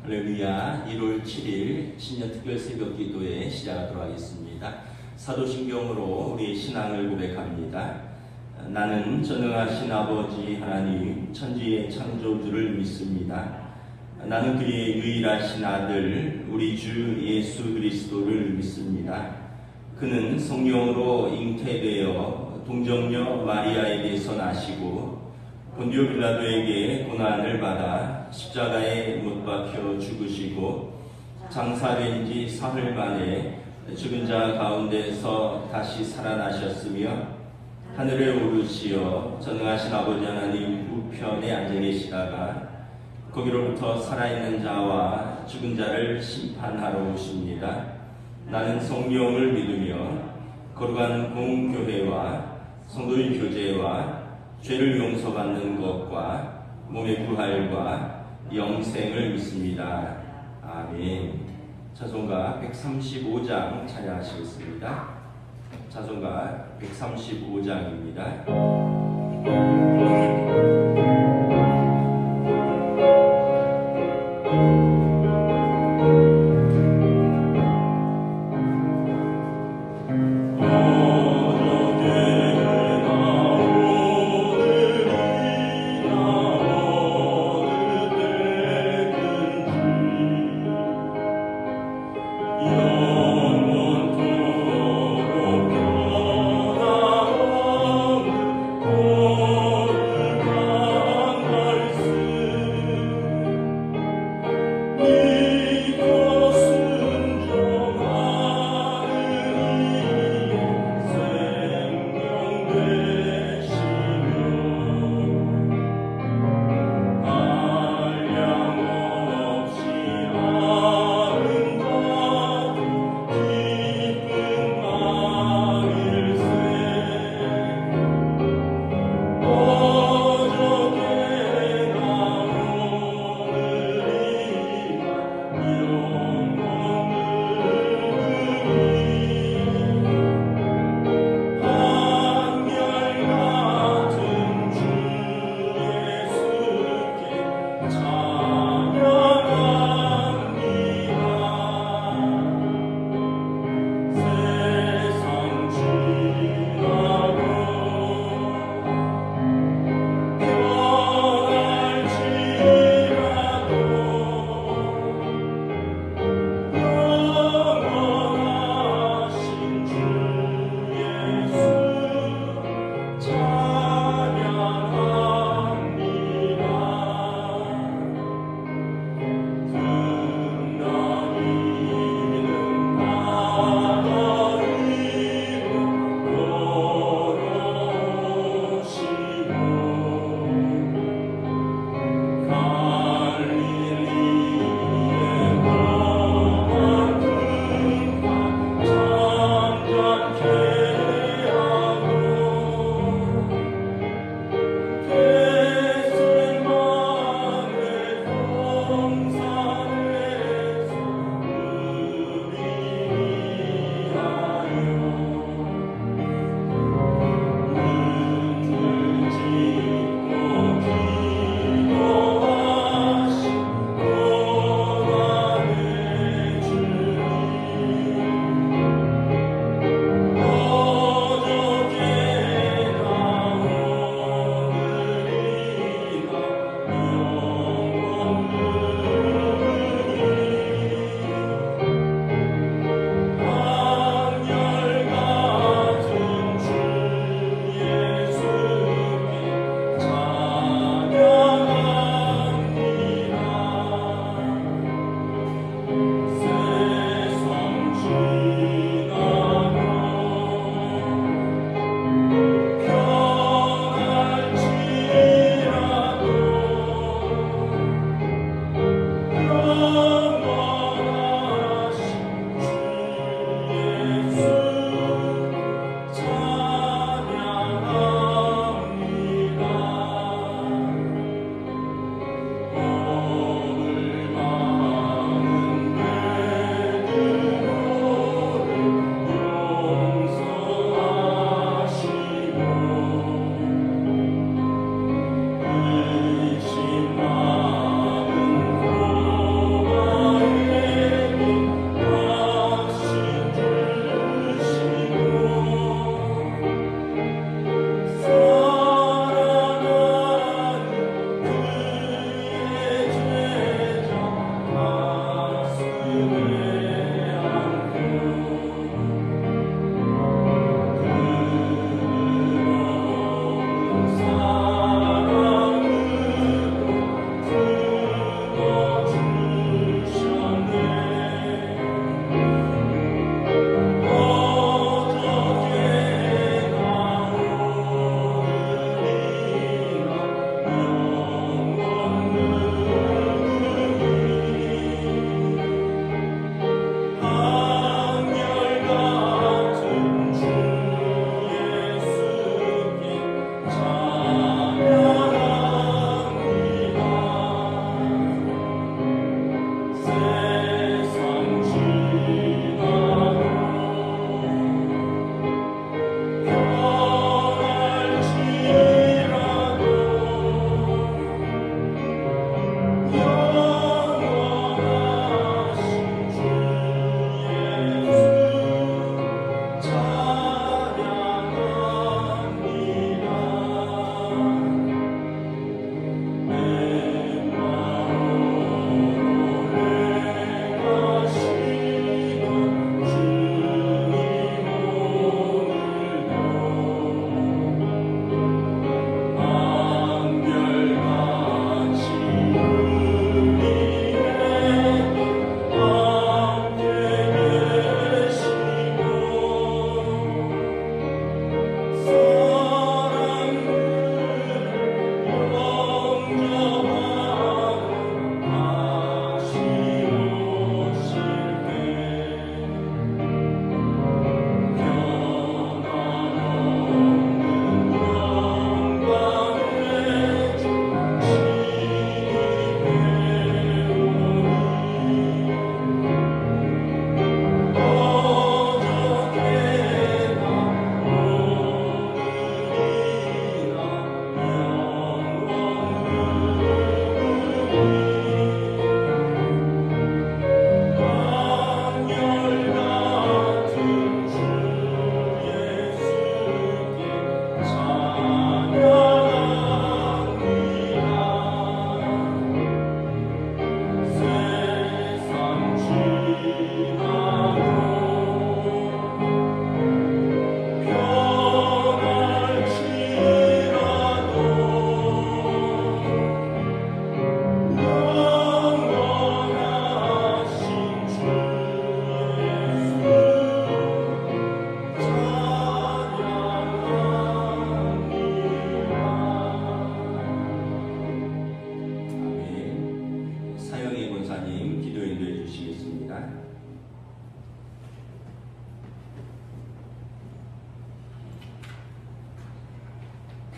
할렐루야. 1월 7일 신년특별 새벽 기도에 시작하도록 하겠습니다. 사도신경으로 우리의 신앙을 고백합니다. 나는 전능하신 아버지 하나님 천지의 창조주를 믿습니다. 나는 그의 유일하신 아들 우리 주 예수 그리스도를 믿습니다. 그는 성령으로 잉태되어 동정녀 마리아에게서 나시고 본디오 빌라도에게 고난을 받아 십자가에 못 박혀 죽으시고 장사된 지 사흘 만에 죽은 자 가운데서 다시 살아나셨으며 하늘에 오르시어 전능하신 아버지 하나님 우편에 앉아 계시다가 거기로부터 살아있는 자와 죽은 자를 심판하러 오십니다. 나는 성령을 믿으며 거룩한 공교회와 성도의 교제와 죄를 용서받는 것과 몸의 부활과 영생을 믿습니다. 아멘. 찬송가 135장 찬양하시겠습니다. 찬송가 135장입니다.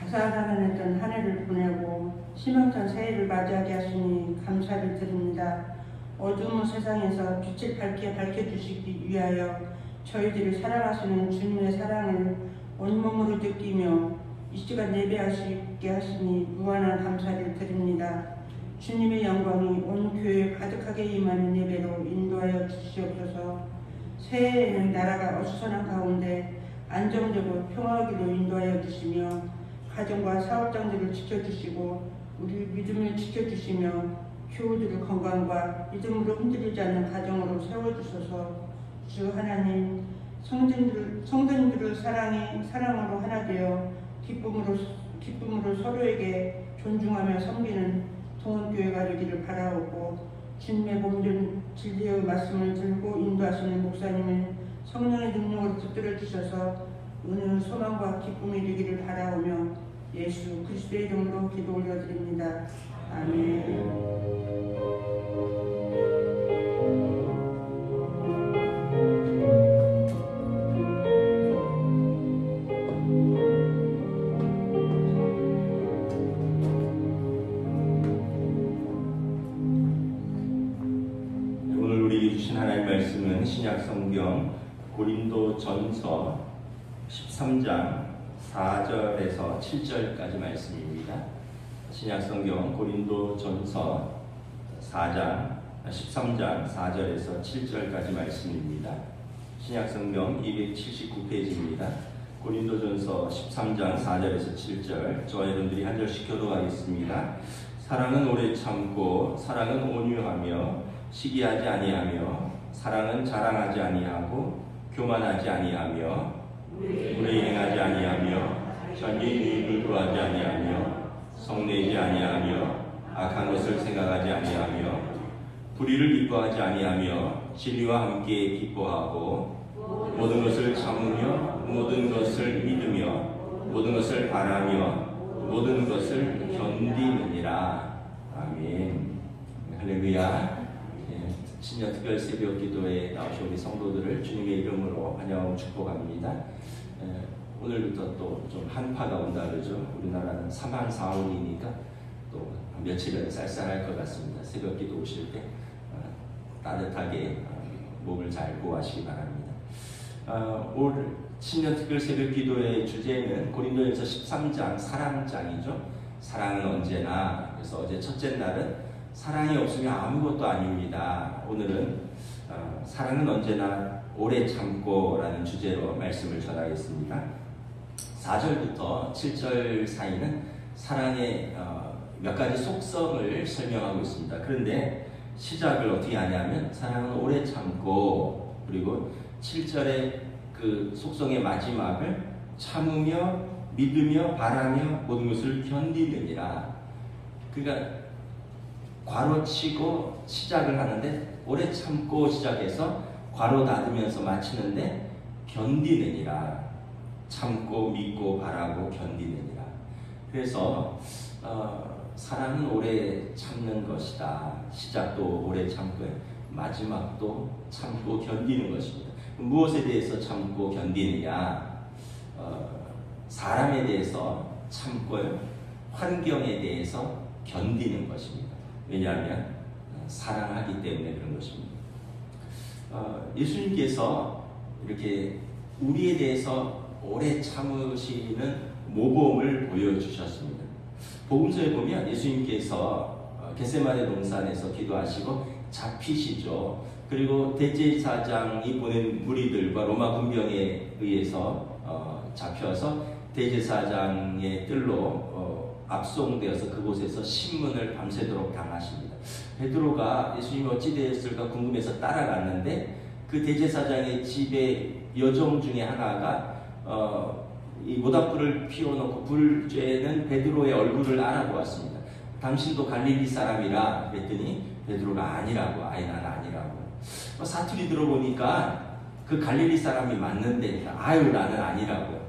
다사다난했던 한 해를 보내고 희망찬 새해를 맞이하게 하시니 감사를 드립니다. 어두운 세상에서 빛을 밝혀주시기 위하여 저희들을 사랑하시는 주님의 사랑을 온몸으로 느끼며 이 시간 예배하시게 하시니 무한한 감사를 드립니다. 주님의 영광이 온 교회에 가득하게 임하는 예배로 인도하여 주시옵소서. 새해에는 나라가 어수선한 가운데 안정되고 평화하기로 인도하여 주시며 가정과 사업장들을 지켜주시고 우리 믿음을 지켜주시며 교우들의 건강과 믿음으로 흔들리지 않는 가정으로 세워주소서. 주 하나님, 성도님들을 사랑으로 하나 되어 기쁨으로 서로에게 존중하며 섬기는 동원교회가 되기를 바라오고, 주님의 몸된 진리의 말씀을 들고 인도하시는 목사님을 성령의 능력으로 붙들어 주셔서 은혜, 소망과 기쁨이 되기를 바라오며 예수 그리스도의 이름으로 기도 올려드립니다. 아멘. 말씀은 신약 성경 고린도전서 13장 4절에서 7절까지 말씀입니다. 신약 성경 고린도전서 13장 4절에서 7절까지 말씀입니다. 신약 성경 279페이지입니다. 고린도전서 13장 4절에서 7절, 저와 여러분들이 한 절씩 교도하겠습니다. 사랑은 오래 참고, 사랑은 온유하며 시기하지 아니하며, 사랑은 자랑하지 아니하고 교만하지 아니하며 불의행하지 아니하며 전인 이익을 구하지 아니하며 성내지 아니하며 악한 것을 생각하지 아니하며 불의를 기뻐하지 아니하며 진리와 함께 기뻐하고 모든 것을 참으며 모든 것을 믿으며 모든 것을 바라며 모든 것을 견디느니라. 아멘. 할렐루야. 신년 특별 새벽 기도에 나오신 우리 성도들을 주님의 이름으로 환영하고 축복합니다. 오늘부터 또 좀 한파가 온다 그러죠. 우리나라는 3한 4온이니까 또 며칠은 쌀쌀할 것 같습니다. 새벽 기도 오실 때 따뜻하게 목을 잘 보호하시기 바랍니다. 올 신년 특별 새벽 기도의 주제는 고린도전서 13장 사랑장이죠. 사랑은 언제나. 그래서 어제 첫째 날은 사랑이 없으면 아무것도 아닙니다. 오늘은 사랑은 언제나 오래 참고라는 주제로 말씀을 전하겠습니다. 4절부터 7절 사이는 사랑의 몇 가지 속성을 설명하고 있습니다. 그런데 시작을 어떻게 하냐면 사랑은 오래 참고, 그리고 7절의 그 속성의 마지막을 참으며 믿으며 바라며 모든 것을 견디느니라. 그러니까 괄호치고 시작을 하는데 오래 참고 시작해서 괄호 닫으면서 마치는데 견디느니라. 참고 믿고 바라고 견디느니라. 그래서 사랑은 오래 참는 것이다. 시작도 오래 참고 마지막도 참고 견디는 것입니다. 무엇에 대해서 참고 견디느냐? 사람에 대해서 참고요. 환경에 대해서 견디는 것입니다. 왜냐하면 사랑하기 때문에 그런 것입니다. 예수님께서 이렇게 우리에 대해서 오래 참으시는 모범을 보여주셨습니다. 복음서에 보면 예수님께서 겟세마네 동산에서 기도하시고 잡히시죠. 그리고 대제사장이 보낸 무리들과 로마 군병에 의해서 잡혀서 대제사장의 뜰로 압송되어서 그곳에서 신문을 밤새도록 당하십니다. 베드로가 예수님이 어찌 되었을까 궁금해서 따라갔는데 그 대제사장의 집에 여종 중에 하나가 이 모닥불을 피워놓고 불 쬐는 베드로의 얼굴을 알아보았습니다. 당신도 갈릴리 사람이라 그랬더니 베드로가 아니라고, 아예 난 아니라고. 사투리 들어보니까 그 갈릴리 사람이 맞는데 아유 나는 아니라고.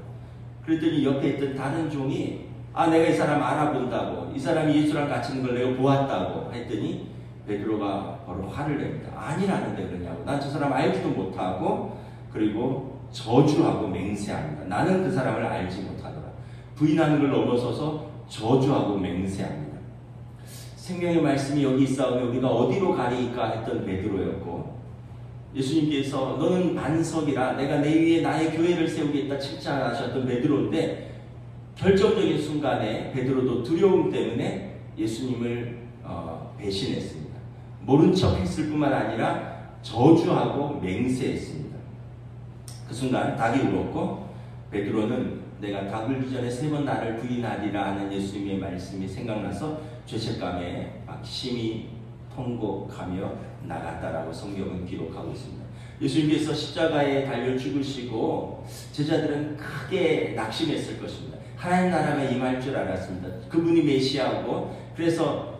그랬더니 옆에 있던 다른 종이 내가 이 사람 알아본다고, 이 사람이 예수랑 같이 있는 걸 내가 보았다고 했더니 베드로가 바로 화를 냅니다. 아니라는데 그러냐고. 난 저 사람 알지도 못하고, 그리고 저주하고 맹세합니다. 나는 그 사람을 알지 못하더라. 부인하는 걸 넘어서서 저주하고 맹세합니다. 생명의 말씀이 여기 있사오며 우리가 어디로 가리이까 했던 베드로였고, 예수님께서 너는 반석이라 내가 내 위에 나의 교회를 세우겠다 칭찬하셨던 베드로인데, 결정적인 순간에 베드로도 두려움 때문에 예수님을 배신했습니다. 모른 척 했을 뿐만 아니라 저주하고 맹세했습니다. 그 순간 닭이 울었고 베드로는 내가 닭 울기 전에 3번 나를 부인하리라 하는 예수님의 말씀이 생각나서 죄책감에 막 심히 통곡하며 나갔다라고 성경은 기록하고 있습니다. 예수님께서 십자가에 달려 죽으시고 제자들은 크게 낙심했을 것입니다. 하나님 나라가 임할 줄 알았습니다. 그분이 메시아고, 그래서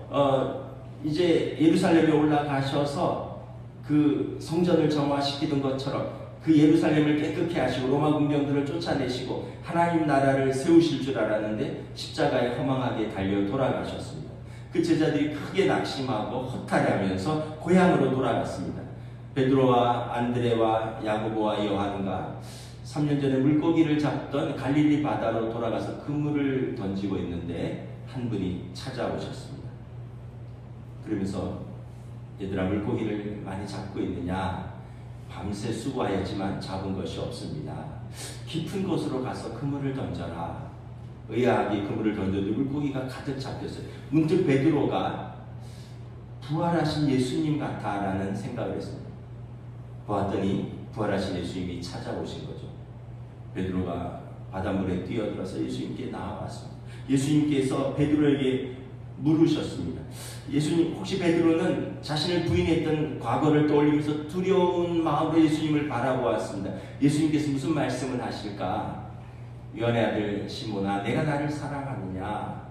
이제 예루살렘에 올라가셔서 그 성전을 정화시키던 것처럼 그 예루살렘을 깨끗게 하시고 로마 군병들을 쫓아내시고 하나님 나라를 세우실 줄 알았는데 십자가에 허망하게 달려 돌아가셨습니다. 그 제자들이 크게 낙심하고 허탈해하면서 고향으로 돌아갔습니다. 베드로와 안드레와 야고보와 요한과 3년 전에 물고기를 잡던 갈릴리 바다로 돌아가서 그물을 던지고 있는데 한 분이 찾아오셨습니다. 그러면서 얘들아 물고기를 많이 잡고 있느냐? 밤새 수고하였지만 잡은 것이 없습니다. 깊은 곳으로 가서 그물을 던져라. 의아하게 그물을 던졌는데 물고기가 가득 잡혔어요. 문득 베드로가 부활하신 예수님 같다라는 생각을 했습니다. 보았더니 부활하신 예수님이 찾아오신 거죠. 베드로가 바닷물에 뛰어들어서 예수님께 나아왔습니다. 예수님께서 베드로에게 물으셨습니다. 예수님, 혹시 베드로는 자신을 부인했던 과거를 떠올리면서 두려운 마음으로 예수님을 바라보았습니다. 예수님께서 무슨 말씀을 하실까? 요한의 아들 시몬아, 내가 나를 사랑하느냐?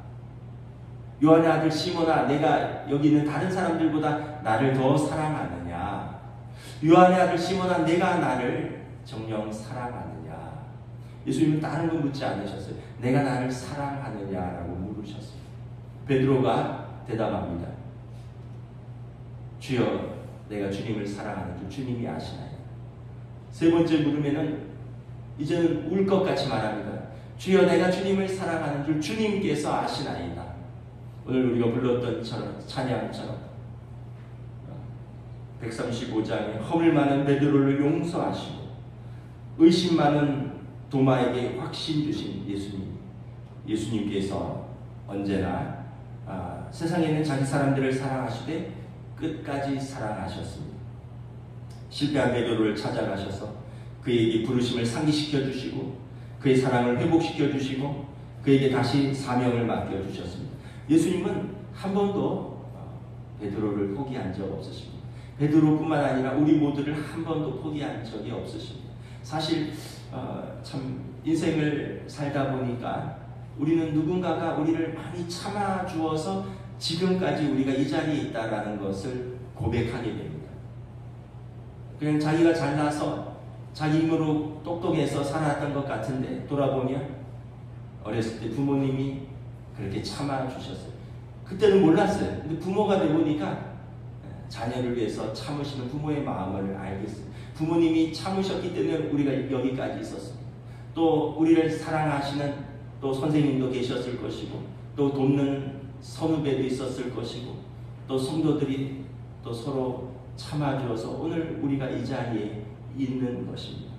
요한의 아들 시몬아, 내가 여기 있는 다른 사람들보다 나를 더 사랑하느냐? 요한의 아들 시몬아, 내가 나를 정녕 사랑하느냐? 예수님은 다른 거 묻지 않으셨어요. 내가 나를 사랑하느냐라고 물으셨어요. 베드로가 대답합니다. 주여, 내가 주님을 사랑하는 줄 주님이 아시나요? 세 번째 물음에는 이제는 울 것 같이 말합니다. 주여, 내가 주님을 사랑하는 줄 주님께서 아시나이다. 오늘 우리가 불렀던 찬양처럼 135장에 허물 많은 베드로를 용서하시고 의심 많은 도마에게 확신 주신 예수님께서 언제나 세상에 있는 자기 사람들을 사랑하시되 끝까지 사랑하셨습니다. 실패한 베드로를 찾아가셔서 그에게 부르심을 상기시켜 주시고 그의 사랑을 회복시켜 주시고 그에게 다시 사명을 맡겨 주셨습니다. 예수님은 한 번도 베드로를 포기한 적 없으십니다. 베드로뿐만 아니라 우리 모두를 한 번도 포기한 적이 없으십니다. 사실 참 인생을 살다 보니까 우리는 누군가가 우리를 많이 참아주어서 지금까지 우리가 이 자리에 있다는 것을 고백하게 됩니다. 그냥 자기가 잘나서 자기 힘으로 똑똑해서 살아왔던 것 같은데 돌아보면 어렸을 때 부모님이 그렇게 참아주셨어요. 그때는 몰랐어요. 근데 부모가 되보니까 자녀를 위해서 참으시는 부모의 마음을 알겠어요. 부모님이 참으셨기 때문에 우리가 여기까지 있었습니다. 또 우리를 사랑하시는 또 선생님도 계셨을 것이고 또 돕는 선후배도 있었을 것이고 또 성도들이 또 서로 참아주어서 오늘 우리가 이 자리에 있는 것입니다.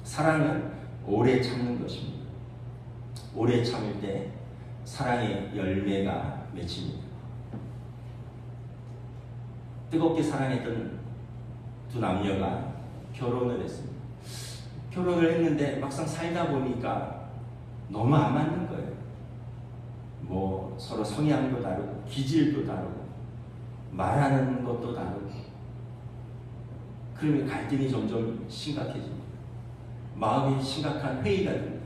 사랑은 오래 참는 것입니다. 오래 참을 때 사랑의 열매가 맺힙니다. 뜨겁게 사랑했던 두 남녀가 결혼을 했습니다. 결혼을 했는데 막상 살다 보니까 너무 안 맞는 거예요. 뭐 서로 성향도 다르고 기질도 다르고 말하는 것도 다르고 그러면 갈등이 점점 심각해집니다. 마음이 심각한 회의가 됩니다.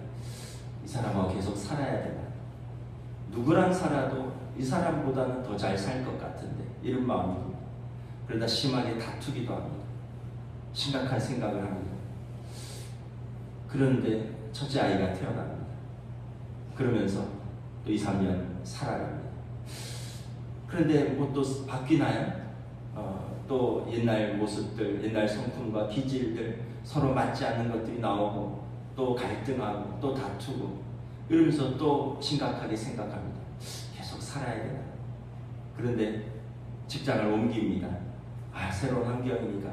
이 사람하고 계속 살아야 되나? 누구랑 살아도 이 사람보다는 더 잘 살 것 같은데 이런 마음이 듭니다. 그러다 심하게 다투기도 합니다. 심각한 생각을 합니다. 그런데 첫째 아이가 태어납니다. 그러면서 또 2, 3년 살아갑니다. 그런데 뭐 또 바뀌나요? 또 옛날 모습들, 옛날 성품과 기질들 서로 맞지 않는 것들이 나오고 또 갈등하고 또 다투고 이러면서 또 심각하게 생각합니다. 계속 살아야 되나? 그런데 직장을 옮깁니다. 새로운 환경이니까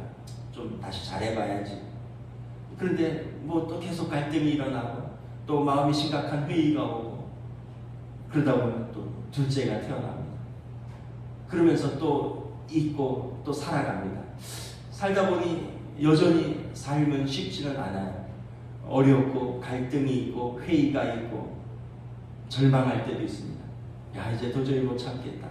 좀 다시 잘해봐야지. 그런데 뭐 또 계속 갈등이 일어나고 또 마음이 심각한 회의가 오고 그러다 보면 또 둘째가 태어납니다. 그러면서 또 잊고 또 살아갑니다. 살다 보니 여전히 삶은 쉽지는 않아요. 어렵고 갈등이 있고 회의가 있고 절망할 때도 있습니다. 이제 도저히 못 참겠다.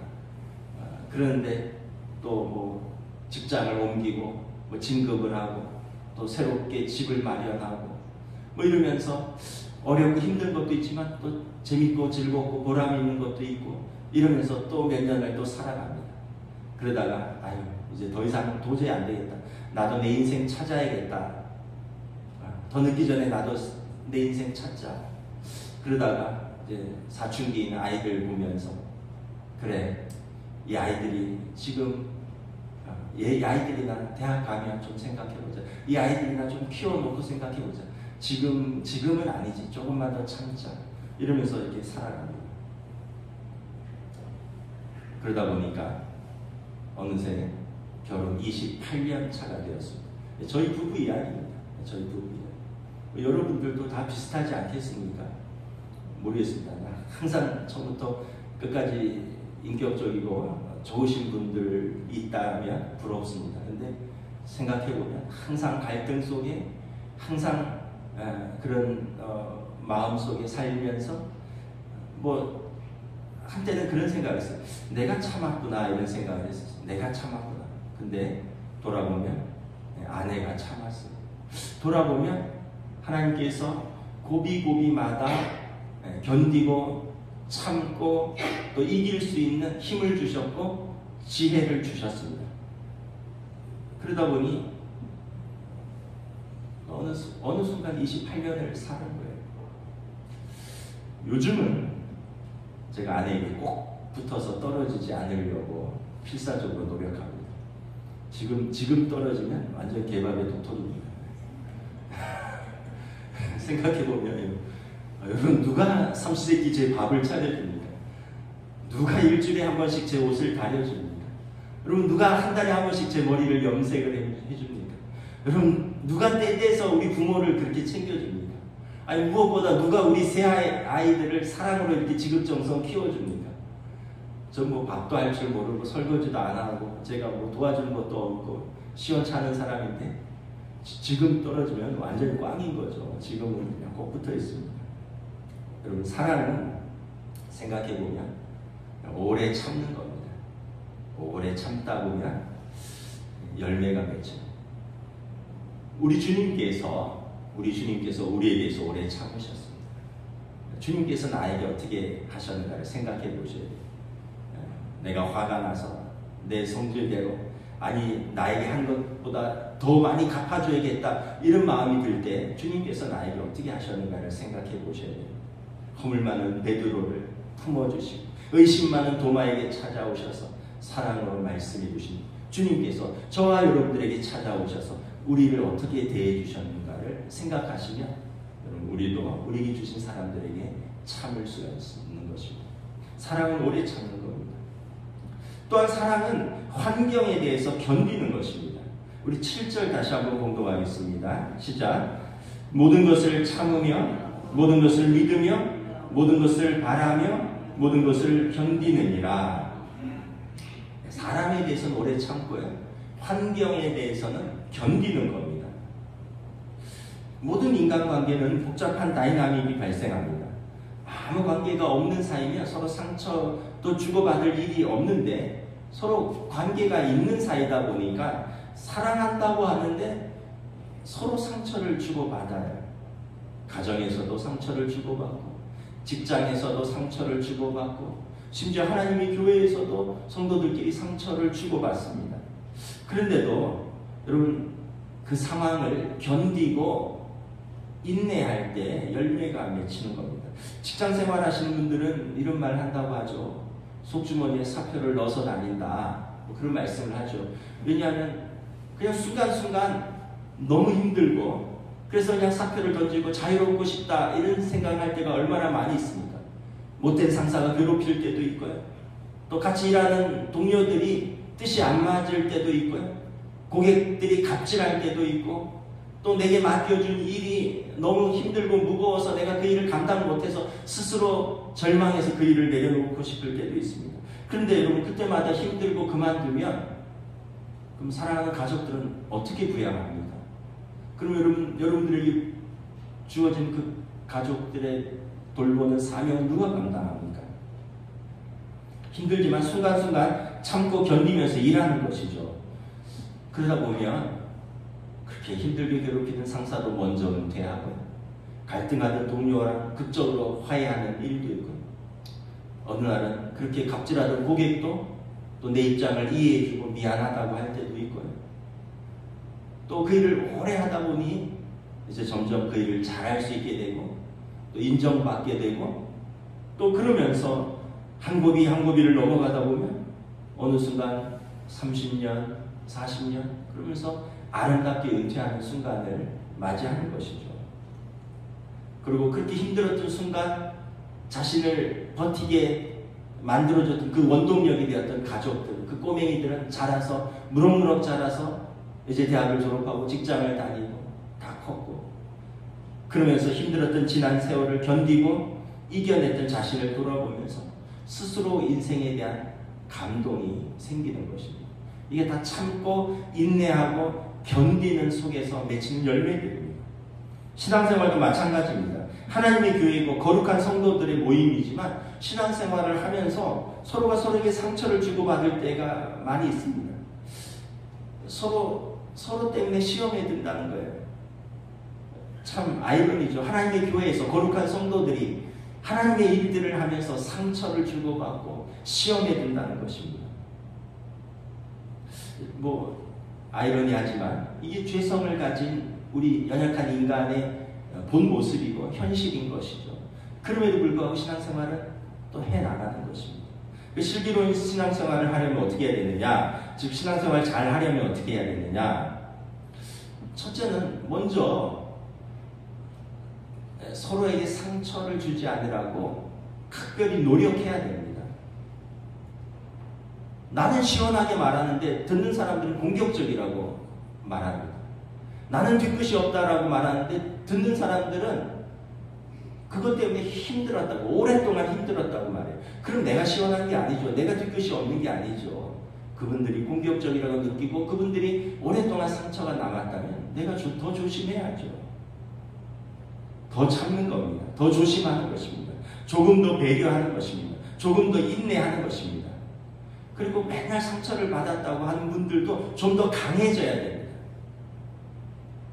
그런데 또 뭐 직장을 옮기고 뭐 진급을 하고 또 새롭게 집을 마련하고 뭐 이러면서 어렵고 힘든 것도 있지만 또 재밌고 즐겁고 보람 있는 것도 있고 이러면서 또 몇 년을 또 살아갑니다. 그러다가 이제 더 이상 도저히 안 되겠다. 나도 내 인생 찾아야겠다. 더 늦기 전에 나도 내 인생 찾자. 그러다가 이제 사춘기인 아이들 보면서 그래, 이 아이들이 지금 이 아이들이나 대학 가면 좀 생각해보자. 이 아이들이나 좀 키워놓고 생각해보자. 지금은 아니지. 조금만 더 참자. 이러면서 이렇게 살아갑니다. 그러다 보니까 어느새 결혼 28년 차가 되었습니다. 저희 부부 이야기입니다. 저희 부부 이야기. 여러분들도 다 비슷하지 않겠습니까? 모르겠습니다. 항상 처음부터 끝까지 인격적이고 좋으신 분들 있다면 부럽습니다. 근데 생각해보면 항상 갈등 속에 항상 그런 마음 속에 살면서 뭐 한때는 그런 생각을 했어요. 내가 참았구나 이런 생각을 했었어요. 내가 참았구나. 근데 돌아보면 아내가 참았어요. 돌아보면 하나님께서 고비고비마다 견디고 참고 또 이길 수 있는 힘을 주셨고 지혜를 주셨습니다. 그러다 보니 어느 순간 28년을 사는 거예요. 요즘은 제가 아내에게 꼭 붙어서 떨어지지 않으려고 필사적으로 노력합니다. 지금 떨어지면 완전 개밥의 도토리입니다. 생각해보면 여러분, 누가 삼시세끼 제 밥을 차려줍니까? 누가 일주일에 한 번씩 제 옷을 다려줍니까? 여러분 누가 한 달에 한 번씩 제 머리를 염색을 해줍니까? 여러분 누가 떼서 우리 부모를 그렇게 챙겨줍니까? 아니 무엇보다 누가 우리 새 아이들을 사랑으로 이렇게 지극정성 키워줍니까? 전 뭐 밥도 할 줄 모르고 설거지도 안 하고 제가 뭐 도와주는 것도 없고 시원찮은 사람인데 지금 떨어지면 완전히 꽝인 거죠. 지금은 그냥 꼭 붙어 있습니다. 여러분 사랑은 생각해보면 오래 참는 겁니다. 오래 참다 보면 열매가 맺죠. 우리 주님께서 우리에 대해서 오래 참으셨습니다. 주님께서 나에게 어떻게 하셨는가를 생각해 보셔야 돼요. 내가 화가 나서 내 성질대로 아니 나에게 한 것보다 더 많이 갚아줘야겠다 이런 마음이 들 때 주님께서 나에게 어떻게 하셨는가를 생각해 보셔야 돼요. 허물 많은 베드로를 품어주시고 의심 많은 도마에게 찾아오셔서 사랑으로 말씀해 주신 주님께서 저와 여러분들에게 찾아오셔서 우리를 어떻게 대해 주셨는가를 생각하시면 여러분 우리도 우리에게 주신 사람들에게 참을 수 있는 것입니다. 사랑은 오래 참는 겁니다. 또한 사랑은 환경에 대해서 견디는 것입니다. 우리 7절 다시 한번 공독하겠습니다. 시작. 모든 것을 참으며 모든 것을 믿으며 모든 것을 바라며 모든 것을 견디느니라. 사람에 대해서는 오래 참고요. 환경에 대해서는 견디는 겁니다. 모든 인간관계는 복잡한 다이나믹이 발생합니다. 아무 관계가 없는 사이면 서로 상처도 주고받을 일이 없는데 서로 관계가 있는 사이다 보니까 사랑한다고 하는데 서로 상처를 주고받아요. 가정에서도 상처를 주고받고 직장에서도 상처를 주고받고 심지어 하나님의 교회에서도 성도들끼리 상처를 주고받습니다. 그런데도 여러분 그 상황을 견디고 인내할 때 열매가 맺히는 겁니다. 직장생활 하시는 분들은 이런 말 한다고 하죠. 속주머니에 사표를 넣어서 다닌다. 뭐 그런 말씀을 하죠. 왜냐하면 그냥 순간순간 너무 힘들고 그래서 그냥 사표를 던지고 자유롭고 싶다 이런 생각할 때가 얼마나 많이 있습니까? 못된 상사가 괴롭힐 때도 있고요. 또 같이 일하는 동료들이 뜻이 안 맞을 때도 있고요. 고객들이 갑질할 때도 있고 또 내게 맡겨준 일이 너무 힘들고 무거워서 내가 그 일을 감당 못해서 스스로 절망해서 그 일을 내려놓고 싶을 때도 있습니다. 그런데 여러분 그때마다 힘들고 그만두면 그럼 사랑하는 가족들은 어떻게 부양합니까? 그럼 여러분들에게 주어진 그 가족들의 돌보는 사명은 누가 감당합니까? 힘들지만 순간순간 참고 견디면서 일하는 것이죠. 그러다 보면 그렇게 힘들게 괴롭히는 상사도 먼저 은퇴하고 갈등하던 동료랑 극적으로 화해하는 일도 있고 어느 날은 그렇게 갑질하던 고객도 또 내 입장을 이해해주고 미안하다고 할 때도 있고요. 또 그 일을 오래 하다 보니 이제 점점 그 일을 잘할 수 있게 되고 또 인정받게 되고 또 그러면서 한 고비 한 고비를 넘어가다 보면 어느 순간 30년, 40년 그러면서 아름답게 은퇴하는 순간을 맞이하는 것이죠. 그리고 그렇게 힘들었던 순간 자신을 버티게 만들어줬던 그 원동력이 되었던 가족들, 그 꼬맹이들은 자라서 무럭무럭 자라서 이제 대학을 졸업하고 직장을 다니고 다 컸고 그러면서 힘들었던 지난 세월을 견디고 이겨냈던 자신을 돌아보면서 스스로 인생에 대한 감동이 생기는 것입니다. 이게 다 참고 인내하고 견디는 속에서 맺히는 열매들입니다. 신앙생활도 마찬가지입니다. 하나님의 교회이고 거룩한 성도들의 모임이지만 신앙생활을 하면서 서로가 서로에게 상처를 주고받을 때가 많이 있습니다. 서로 때문에 시험에 든다는 거예요. 참 아이러니죠. 하나님의 교회에서 거룩한 성도들이 하나님의 일들을 하면서 상처를 주고받고 시험에 든다는 것입니다. 뭐 아이러니하지만 이게 죄성을 가진 우리 연약한 인간의 본 모습이고 현실인 것이죠. 그럼에도 불구하고 신앙생활은 또 해나가는 것입니다. 슬기로운 신앙생활을 하려면 어떻게 해야 되느냐, 즉 신앙생활 잘 하려면 어떻게 해야 되느냐. 첫째는 먼저 서로에게 상처를 주지 않으라고 각별히 노력해야 됩니다. 나는 시원하게 말하는데 듣는 사람들은 공격적이라고 말합니다. 나는 뒤끝이 없다라고 말하는데 듣는 사람들은 그것 때문에 힘들었다고, 오랫동안 힘들었다고 말해요. 그럼 내가 시원한 게 아니죠. 내가 뒤끝이 없는 게 아니죠. 그분들이 공격적이라고 느끼고 그분들이 오랫동안 상처가 남았다면 내가 더 조심해야죠. 더 참는 겁니다. 더 조심하는 것입니다. 조금 더 배려하는 것입니다. 조금 더 인내하는 것입니다. 그리고 맨날 상처를 받았다고 하는 분들도 좀 더 강해져야 됩니다.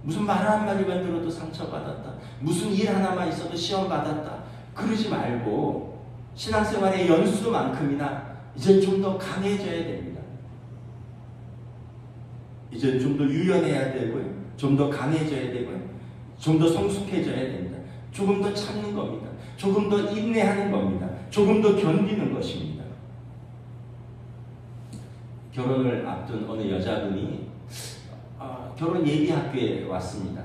무슨 말 한마디만 들어도 상처받았다. 무슨 일 하나만 있어도 시험받았다. 그러지 말고 신앙생활의 연수만큼이나 이제 좀 더 강해져야 됩니다. 이제 좀 더 유연해야 되고요. 좀 더 강해져야 되고요. 좀 더 성숙해져야 됩니다. 조금 더 참는 겁니다. 조금 더 인내하는 겁니다. 조금 더 견디는 것입니다. 결혼을 앞둔 어느 여자분이 결혼 예비학교에 왔습니다.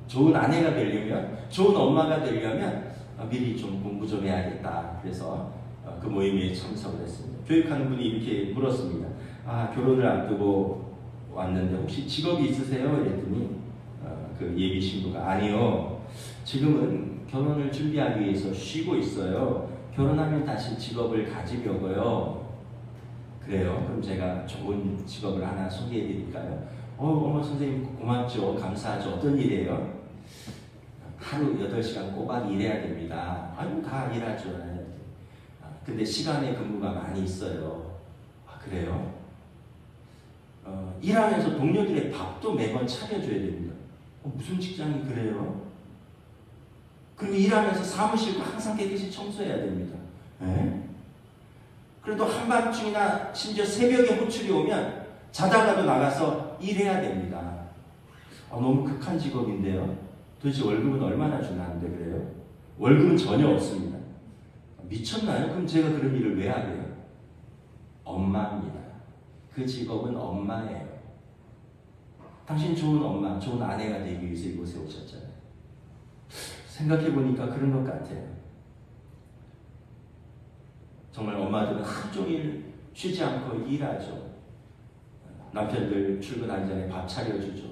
좋은 아내가 되려면, 좋은 엄마가 되려면 미리 좀 공부 좀 해야겠다. 그래서 그 모임에 참석을 했습니다. 교육하는 분이 이렇게 물었습니다. 결혼을 앞두고 왔는데 혹시 직업이 있으세요? 이랬더니 그 예비 신부가 아니요. 지금은 결혼을 준비하기 위해서 쉬고 있어요. 결혼하면 다시 직업을 가지려고요. 그래요? 그럼 제가 좋은 직업을 하나 소개해 드릴까요? 어머 선생님 고맙죠. 감사하죠. 어떤 일이에요? 하루 8시간 꼬박 일해야 됩니다. 아이고 다 일하죠. 근데 시간에 근무가 많이 있어요. 그래요? 일하면서 동료들의 밥도 매번 차려줘야 됩니다. 무슨 직장이 그래요? 그리고 일하면서 사무실도 항상 깨끗이 청소해야 됩니다. 에? 그래도 한밤중이나 심지어 새벽에 호출이 오면 자다가도 나가서 일해야 됩니다. 너무 극한 직업인데요. 도대체 월급은 얼마나 주나는데 그래요? 월급은 전혀 없습니다. 미쳤나요? 그럼 제가 그런 일을 왜 하게요? 엄마입니다. 그 직업은 엄마예요. 당신 좋은 엄마, 좋은 아내가 되기 위해서 이곳에 오셨잖아요. 생각해보니까 그런 것 같아요. 정말 엄마들은 하루 종일 쉬지 않고 일하죠. 남편들 출근하기 전에 밥 차려주죠.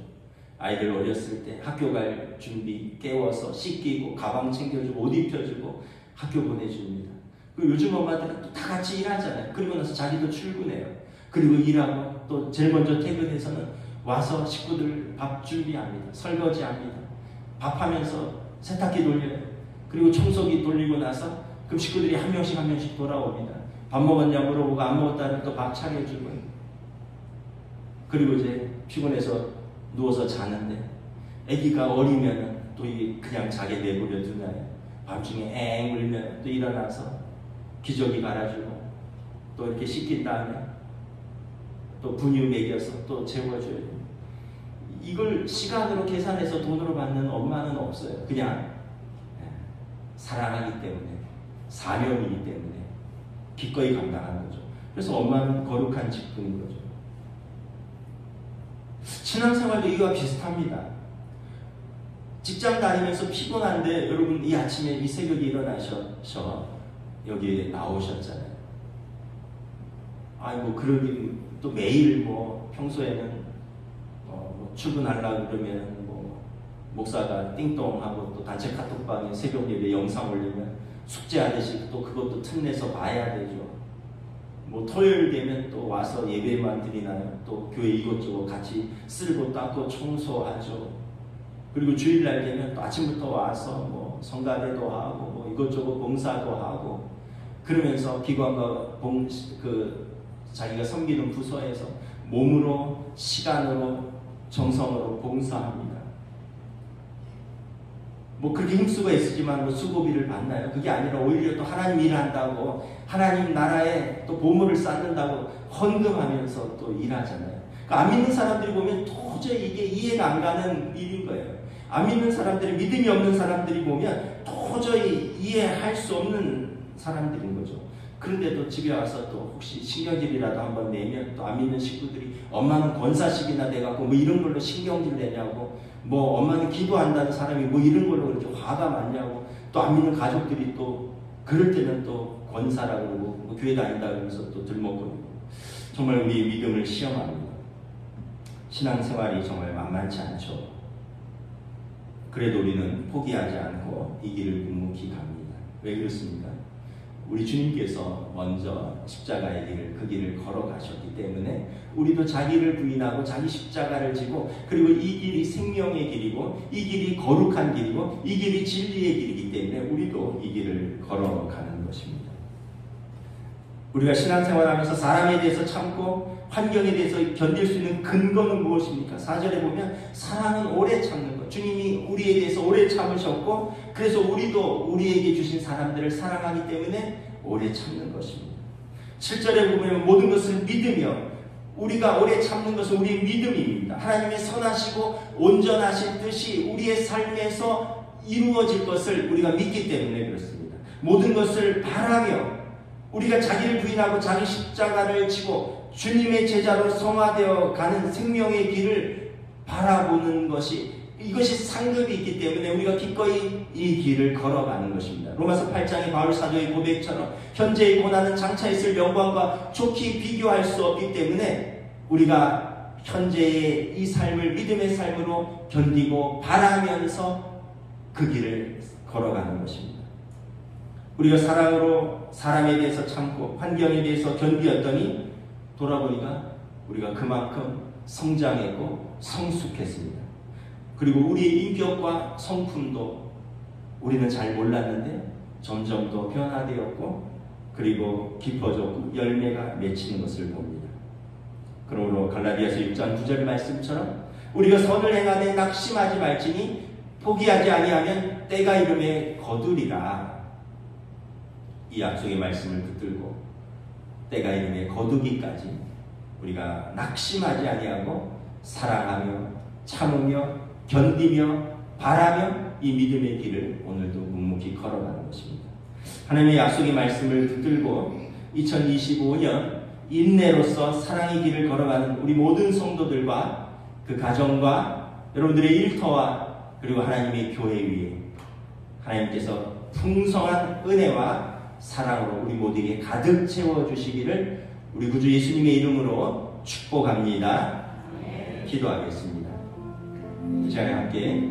아이들 어렸을 때 학교 갈 준비 깨워서 씻기고 가방 챙겨주고 옷 입혀주고 학교 보내줍니다. 그리고 요즘 엄마들은 또 다 같이 일하잖아요. 그리고 나서 자기도 출근해요. 그리고 일하고 또 제일 먼저 퇴근해서는 와서 식구들 밥 준비합니다. 설거지합니다. 밥하면서 세탁기 돌려요. 그리고 청소기 돌리고 나서 그럼 식구들이 한 명씩 돌아옵니다. 밥 먹었냐 물어보고 안 먹었다면 또 밥 차려주고 그리고 이제 피곤해서 누워서 자는데 아기가 어리면 또 그냥 자게 내버려 두나요? 밤중에 앵 울면 또 일어나서 기저귀 갈아주고 또 이렇게 씻긴 다음에 또 분유 먹여서 또 재워줘요. 이걸 시간으로 계산해서 돈으로 받는 엄마는 없어요. 그냥 사랑하기 때문에 사명이기 때문에 기꺼이 감당하는 거죠. 그래서 엄마는 거룩한 직분인 거죠. 신앙생활도 이와 비슷합니다. 직장 다니면서 피곤한데 여러분 이 아침에 이 새벽에 일어나셔서 여기에 나오셨잖아요. 아이고 그러긴 또 매일 뭐 평소에는 뭐 출근하려고 그러면 뭐 목사가 띵동하고 또 단체 카톡방에 새벽 예배 영상 올리면 숙제하듯이 또 그것도 틈내서 봐야 되죠. 뭐 토요일 되면 또 와서 예배만 드리나요? 또 교회 이것저것 같이 쓸고 닦고 청소하죠. 그리고 주일날 되면 또 아침부터 와서 뭐 성가대도 하고 뭐 이것저것 봉사도 하고 그러면서 기관과 자기가 섬기는 부서에서 몸으로 시간으로 정성으로 봉사합니다. 뭐 그렇게 힘수가 있으지만 뭐 수고비를 받나요? 그게 아니라 오히려 또 하나님 일한다고 하나님 나라에 또 보물을 쌓는다고 헌금하면서 또 일하잖아요. 그러니까 안 믿는 사람들이 보면 도저히 이게 이해가 안 가는 일인 거예요. 안 믿는 사람들이 믿음이 없는 사람들이 보면 도저히 이해할 수 없는 사람들인 거죠. 그런데도 집에 와서 또 혹시 신경질이라도 한번 내면 또 안 믿는 식구들이 엄마는 권사식이나 돼갖고 뭐 이런 걸로 신경질 내냐고 뭐 엄마는 기도한다는 사람이 뭐 이런 걸로 그렇게 화가 많냐고 또 안 믿는 가족들이 또 그럴 때는 또 권사라고 그러고 뭐 교회 다닌다 그러면서 또 들먹거리고 정말 우리의 믿음을 시험합니다. 신앙생활이 정말 만만치 않죠. 그래도 우리는 포기하지 않고 이 길을 묵묵히 갑니다. 왜 그렇습니까? 우리 주님께서 먼저 십자가의 길을, 그 길을 걸어가셨기 때문에 우리도 자기를 부인하고 자기 십자가를 지고, 그리고 이 길이 생명의 길이고 이 길이 거룩한 길이고 이 길이 진리의 길이기 때문에 우리도 이 길을 걸어가는 것입니다. 우리가 신앙생활하면서 사람에 대해서 참고 환경에 대해서 견딜 수 있는 근거는 무엇입니까? 4절에 보면 사랑은 오래 참는 것. 주님이 우리에 대해서 오래 참으셨고, 그래서 우리도 우리에게 주신 사람들을 사랑하기 때문에 오래 참는 것입니다. 7절에 보면 모든 것을 믿으며, 우리가 오래 참는 것은 우리의 믿음입니다. 하나님의 선하시고 온전하신 뜻이 우리의 삶에서 이루어질 것을 우리가 믿기 때문에 그렇습니다. 모든 것을 바라며 우리가 자기를 부인하고 자기 십자가를 지고 주님의 제자로 성화되어 가는 생명의 길을 바라보는 것이, 이것이 상급이 있기 때문에 우리가 기꺼이 이 길을 걸어가는 것입니다. 로마서 8장의 바울 사도의 고백처럼 현재의 고난은 장차 있을 영광과 좋게 비교할 수 없기 때문에 우리가 현재의 이 삶을 믿음의 삶으로 견디고 바라면서 그 길을 걸어가는 것입니다. 우리가 사랑으로 사람에 대해서 참고 환경에 대해서 견디었더니 돌아보니까 우리가 그만큼 성장했고 성숙했습니다. 그리고 우리의 인격과 성품도 우리는 잘 몰랐는데 점점 더 변화되었고, 그리고 깊어졌고 열매가 맺히는 것을 봅니다. 그러므로 갈라디아서 6장 9절 말씀처럼 우리가 선을 행하되 낙심하지 말지니 포기하지 아니하면 때가 이름에 거두리라. 이 약속의 말씀을 붙들고 때가 이름에 거두기까지 우리가 낙심하지 아니하고 사랑하며 참으며 견디며 바라며 이 믿음의 길을 오늘도 묵묵히 걸어가는 것입니다. 하나님의 약속의 말씀을 붙들고 2025년 인내로서 사랑의 길을 걸어가는 우리 모든 성도들과 그 가정과 여러분들의 일터와 그리고 하나님의 교회 위에 하나님께서 풍성한 은혜와 사랑으로 우리 모두에게 가득 채워주시기를 우리 구주 예수님의 이름으로 축복합니다. 기도하겠습니다. 이 시간에 함께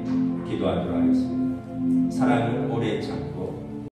기도하도록 하겠습니다. 사랑을 오래 참고